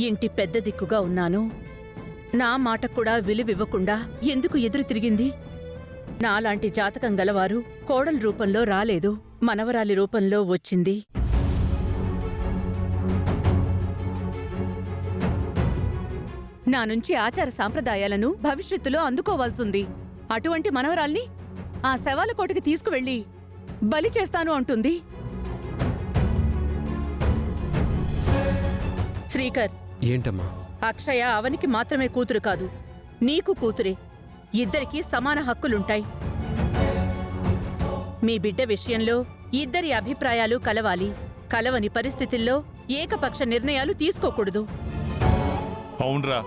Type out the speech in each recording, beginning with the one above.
ఇంటి పెద్ద దిక్కుగా ఉన్నాను. నా మాట కూడా విలువివ్వకుండా ఎందుకు ఎదురు తిరిగింది? నాలాంటి జాతకం గలవారు కోడల రూపంలో రాలేదు, మనవరాలి రూపంలో వచ్చింది. నా నుంచి ఆచార సాంప్రదాయాలను భవిష్యత్తులో అందుకోవాల్సింది. అటువంటి మనవరాల్ని ఆ శవాల కోటకి తీసుకువెళ్ళి బలి చేస్తాను అంటుంది. శ్రీకర్, ఏంటమ్మా? అక్షయ అవనికి మాత్రమే కూతురు కాదు, నీకు కూతురే. ఇద్దరికీ సమాన హక్కులుంటాయి. మీ బిడ్డ విషయంలో ఇద్దరి అభిప్రాయాలు కలవాలి. కలవని పరిస్థితుల్లో ఏకపక్ష నిర్ణయాలు తీసుకోకూడదు. అవునరా,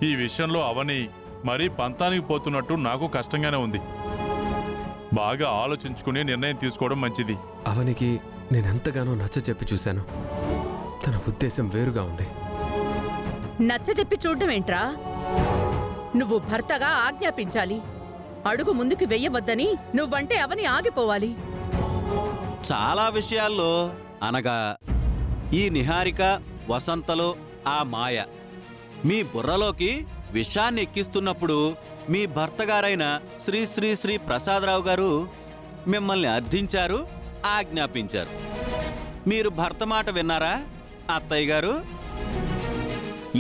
ఈ విషయంలో అవని మరీ పంతానికి పోతున్నట్టు నాకు కష్టంగానే ఉంది. బాగా ఆలోచించుకుని నిర్ణయం తీసుకోవడం మంచిది. అవనికి నేనెంతగానో నచ్చ చెప్పి చూశాను. తన ఉద్దేశం వేరుగా ఉంది. నచ్చజెప్పి చూడ్డమేంట్రా? నువ్వు భర్తగా ఆజ్ఞాపించాలి. అడుగు ముందుకు వెయ్యవద్దని నువ్వంటే అవని ఆగిపోవాలి. చాలా విషయాల్లో అనగా ఈ నిహారిక, వసంతలో ఆ మాయ మీ బుర్రలోకి విషాన్ని ఎక్కిస్తున్నప్పుడు మీ భర్తగారైన శ్రీ శ్రీ శ్రీ ప్రసాదరావు గారు మిమ్మల్ని అర్థించారు, ఆజ్ఞాపించారు. మీరు భర్త మాట విన్నారా అత్తయ్య గారు?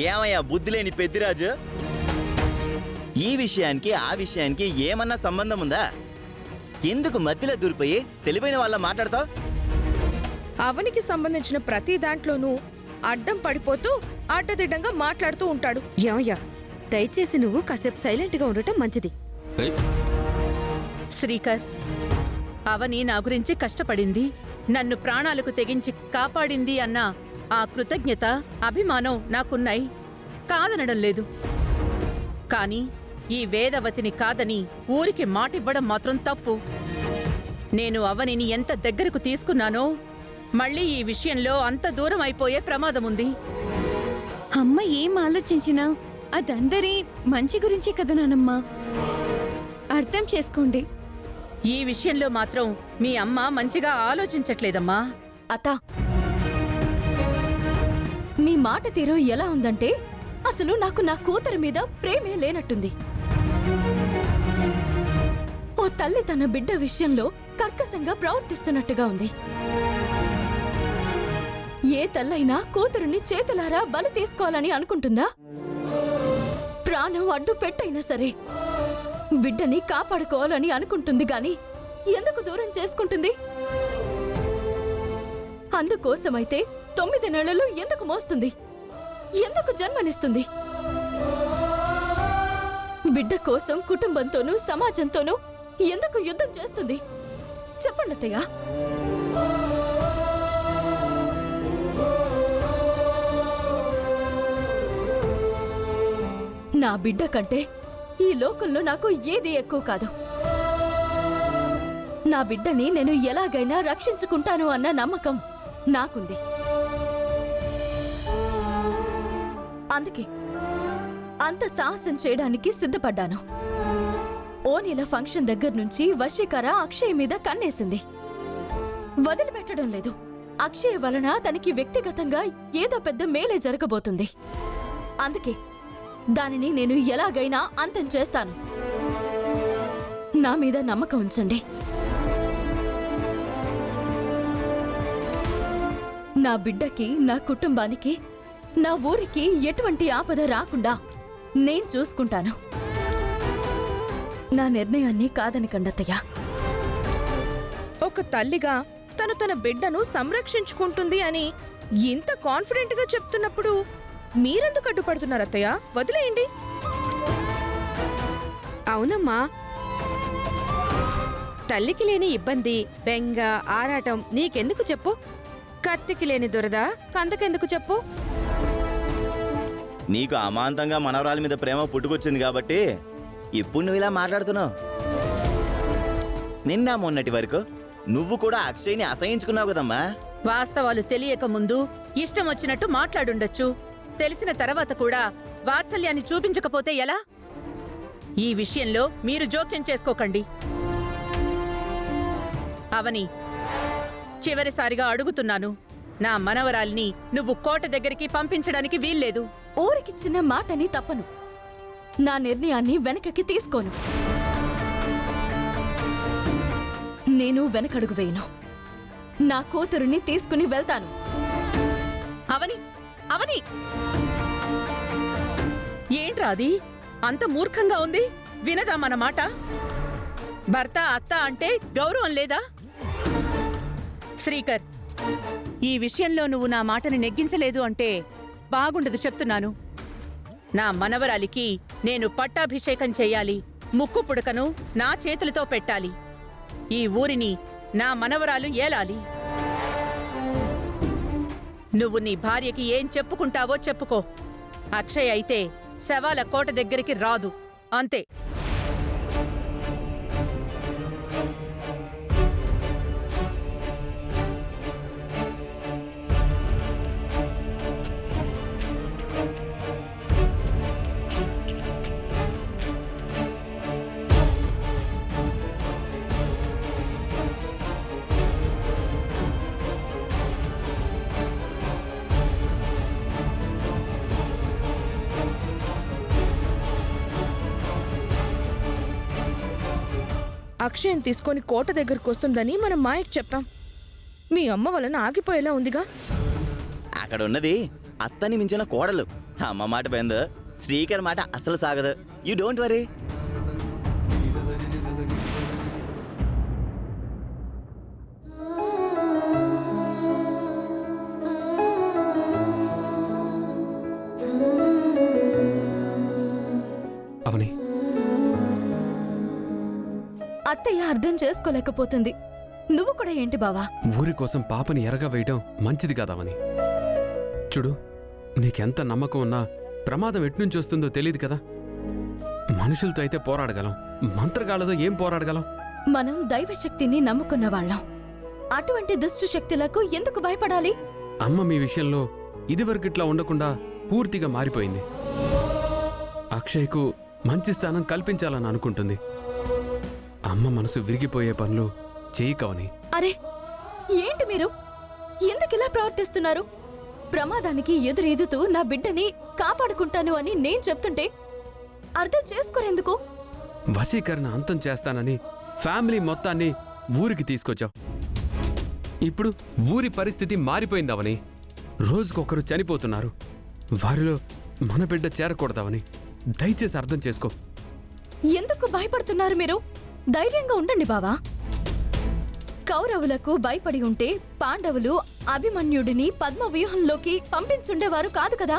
ఏమయ్యా బుద్ధిలేని పెద్దిరాజు, ఈ విషయానికి ఆ విషయానికి ఏమన్నా సంబంధం ఉందా? ఎందుకు మధ్యలో దూరిపోయి తెలివైన వాళ్ళ మాట్లాడతావు? అవనికి సంబంధించిన ప్రతి దాంట్లోనూ అడ్డం పడిపోతూ అడ్డదిడ్డంగా మాట్లాడుతూ ఉంటాడు. ఏమయ్యా, దయచేసి నువ్వు కాసేపు సైలెంట్గా ఉండటం మంచిది. శ్రీకర్, అవని నా గురించి కష్టపడింది, నన్ను ప్రాణాలకు తెగించి కాపాడింది అన్న ఆ కృతజ్ఞత, అభిమానం నాకున్నాయి, కాదనడం లేదు. కాని ఈ వేదవతిని కాదని ఊరికి మాటివ్వడం మాత్రం తప్పు. నేను అవనిని ఎంత దగ్గరకు తీసుకున్నానో మళ్ళీ ఈ విషయంలో అంత దూరం అయిపోయే ప్రమాదముంది. అమ్మ ఏం ఆలోచించినా అదందరి మంచి గురించే కదా నానమ్మా. అర్థం చేసుకోండి. ఈ విషయంలో మాత్రం మీ అమ్మ మంచిగా ఆలోచించట్లేదమ్మా. అత్త, మీ మాట తీరు ఎలా ఉందంటే అసలు నాకు నా కూతురి మీద ప్రేమే లేనట్టుంది. ఓ తల్లి తన బిడ్డ విషయంలో కర్కశంగా ప్రవర్తిస్తున్నట్టుగా ఉంది. ఏ తల్లైనా కూతురుని చేతులారా బలి తీసుకోవాలని అనుకుంటుందా? ప్రాణం అడ్డు పెట్టైనా సరే బిడ్డని కాపాడుకోవాలని అనుకుంటుంది గాని ఎందుకు దూరం చేసుకుంటుంది? అందుకోసమైతే 9 నెలలు ఎందుకు మోస్తుంది? ఎందుకు జన్మనిస్తుంది? బిడ్డ కోసం కుటుంబంతోనూ సమాజంతోనూ ఎందుకు యుద్ధం చేస్తుంది? చెప్పండి అత్తయ్య. నా బిడ్డ కంటే ఈ లోకంలో నాకు ఏది ఎక్కువ కాదు. నా బిడ్డని నేను ఎలాగైనా రక్షించుకుంటాను అన్న నమ్మకం నాకుంది. అందుకే అంత సాహసం చేయడానికి సిద్ధపడ్డాను. ఓనీల ఫంక్షన్ దగ్గర నుంచి వశీకర అక్షయ్ మీద కన్నేసింది. వదిలిపెట్టడం లేదు. అక్షయ్ వలన తనకి వ్యక్తిగతంగా ఏదో పెద్ద మేలే జరగబోతుంది. అందుకే దానిని నేను ఎలాగైనా అంతం చేస్తాను. నా మీద నమ్మకం ఉంచండి. నా బిడ్డకి, నా కుటుంబానికి, నా ఊరికి ఎటువంటి ఆపద రాకుండా నేను చూసుకుంటాను. నా నిర్ణయాన్ని కాదనకండి అత్తయ్య. ఒక తల్లిగా తను తన బిడ్డను సంరక్షించుకుంటుంది అని ఇంత కాన్ఫిడెంట్ గా చెప్తున్నప్పుడు మీరెందుకు అడ్డుపడుతున్నారు అత్తయ్య? వదిలేయండి. అవునమ్మా, తల్లికి లేని ఇబ్బంది, బెంగ, ఆరాటం నీకెందుకు చెప్పు? కత్తికి లేని దురద కందకెందుకు చెప్పు? నీకు అమాంతంగా మనవరాలి మీద ప్రేమ పుట్టుకొచ్చింది కాబట్టి ఇప్పుడు నువ్వు ఇలా మాట్లాడుతున్నావు. నిన్న మొన్నటి వరకు నువ్వు కూడా అక్షయ్ని అసహించుకున్నావు కదమ్మా. వాస్తవాలు తెలియక ముందు ఇష్టం వచ్చినట్టు మాట్లాడుండొచ్చు. తెలిసిన తర్వాత కూడా వాత్సల్యాన్ని చూపించకపోతే ఎలా? ఈ విషయంలో మీరు జోక్యం చేసుకోకండి. అవని, చివరిసారిగా అడుగుతున్నాను, నా మనవరాల్ని నువ్వు కోట దగ్గరికి పంపించడానికి వీల్లేదు. ఊరికిచ్చిన మాటని తప్పను. నా నిర్ణయాన్ని వెనకకి తీసుకోను. నేను వెనకడుగు వేయను. నా కూతురుని తీసుకుని వెళ్తాను. అవని అవని ఏంట్రా అది అంత మూర్ఖంగా ఉంది? వినదా మన మాట? భర్త అత్త అంటే గౌరవం లేదా? శ్రీకర్, ఈ విషయంలో నువ్వు నా మాటని నెగ్గించలేదు అంటే బాగుండదు చెప్తున్నాను. నా మనవరాలికి నేను పట్టాభిషేకం చెయ్యాలి. ముక్కు పుడకను నా చేతులతో పెట్టాలి. ఈ ఊరిని నా మనవరాలు ఏలాలి. నువ్వు నీ భార్యకి ఏం చెప్పుకుంటావో చెప్పుకో. అక్షయ్ అయితే శవాల కోట దగ్గరికి రాదు, అంతే. అక్షయం తీసుకొని కోట దగ్గరకు వస్తుందని మనం మాయకు చెప్పాం. మీ అమ్మ వలన ఆగిపోయేలా ఉందిగా. అక్కడ ఉన్నది అత్తని మించిన కోడలు. అమ్మ మాట పోయిందో శ్రీకర్ మాట అస్సలు సాగదు. You don't worry. అవని, అత్తయ్య అర్థం చేసుకోలేకపోతుంది. నువ్వు కూడా ఏంటి బావా? ఊరి కోసం పాపని ఎరగా వేయటం మంచిది కాదవని. చూడు, నీకెంత నమ్మకం ఉన్నా ప్రమాదం ఎట్నుంచి వస్తుందో తెలియదు కదా. మనుషులతో అయితే పోరాడగలం, మంత్రగాళ్లతో ఏం పోరాడగలం? మనం దైవశక్తిని నమ్ముకున్న వాళ్ళం. అటువంటి దుష్ట శక్తులకు ఎందుకు భయపడాలి? అమ్మ మీ విషయంలో ఇదివరకిట్లా ఉండకుండా పూర్తిగా మారిపోయింది. అక్షయ్కు మంచి స్థానం కల్పించాలని అనుకుంటుంది. అమ్మ మనసు విరిగిపోయే పనులు చేయకవని. అరే, ఏంటి మీరు? ఎందుకిలా ప్రవర్తిస్తున్నారు? ప్రమాదానికి ఎదురెదుతూ నా బిడ్డని కాపాడుకుంటాను అని నేను చెప్తుంటే అర్థం చేసుకోరెందుకు? వశీకరణ అంతం చేస్తానని ఫ్యామిలీ మొత్తాన్ని ఊరికి తీసుకొచ్చావు. ఇప్పుడు ఊరి పరిస్థితి మారిపోయిందవని. రోజుకొకరు చనిపోతున్నారు. వారిలో మన బిడ్డ చేరకూడదవని. దయచేసి అర్థం చేసుకో. ఎందుకు భయపడుతున్నారు మీరు? ధైర్యంగా ఉండండి బావా. కౌరవులకు భయపడి ఉంటే పాండవులు అభిమన్యుడిని పద్మవ్యూహంలోకి పంపించుండేవారు కాదు కదా.